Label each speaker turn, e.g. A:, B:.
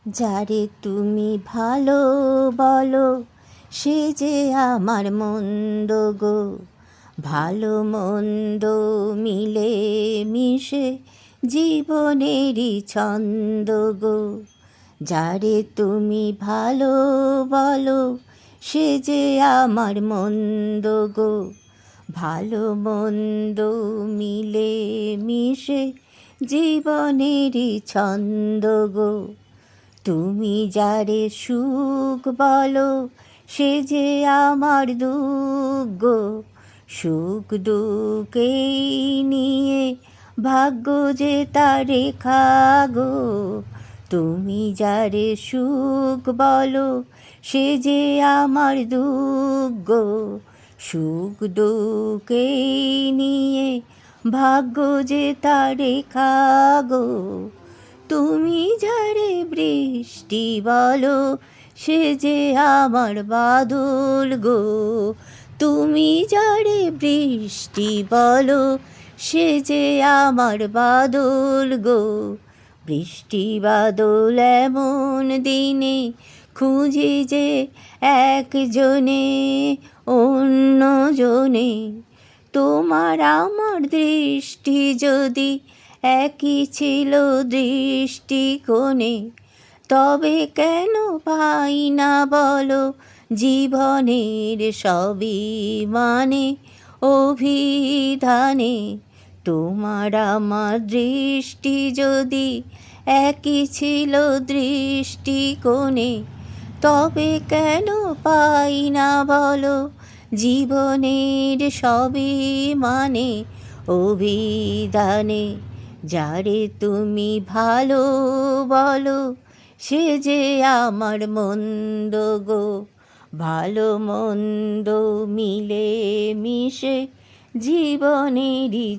A: যারে তুমি ভালো বলো সে যে আমার মন্দ গো, ভালো মন্দ মিলে মিশে জীবনেরই ছন্দ গো। যারে তুমি ভালো বলো সে যে আমার মন্দ গো, ভালো মন্দ মিলে মিশে জীবনেরই ছন্দ গো। তুমি যারে সুখ বলো সে যে আমার দুঃখ গো, সুখ দুঃখেই নিয়ে ভাগ্য যে তার রেখা গো। তুমি যারে সুখ বলো সে যে আমার দুঃখ গো, সুখ দুঃখেই নিয়ে ভাগ্য যে তার রেখা গো। তুমি যারে বৃষ্টি বলো সে যে আমার বাদল গো, তুমি যারে বৃষ্টি বলো সে যে আমার বাদল গো। বৃষ্টি বাদল এমন দিনে খুঁজি যে একজনে অন্যজনে, তোমার আমার দৃষ্টি যদি একই ছিল দৃষ্টিকোণে, তবে কেন পাই না বলো জীবনের সবই মানে অভিধানে। তোমার আমার দৃষ্টি যদি একই ছিল দৃষ্টিকোণে, তবে কেন পাই না বলো জীবনের সবই মানে অভিধানে। যারে তুমি ভালো বলো সে যে আমার মন্দ গো, ভালো মন্দ মিলে মিশে জীবনেরই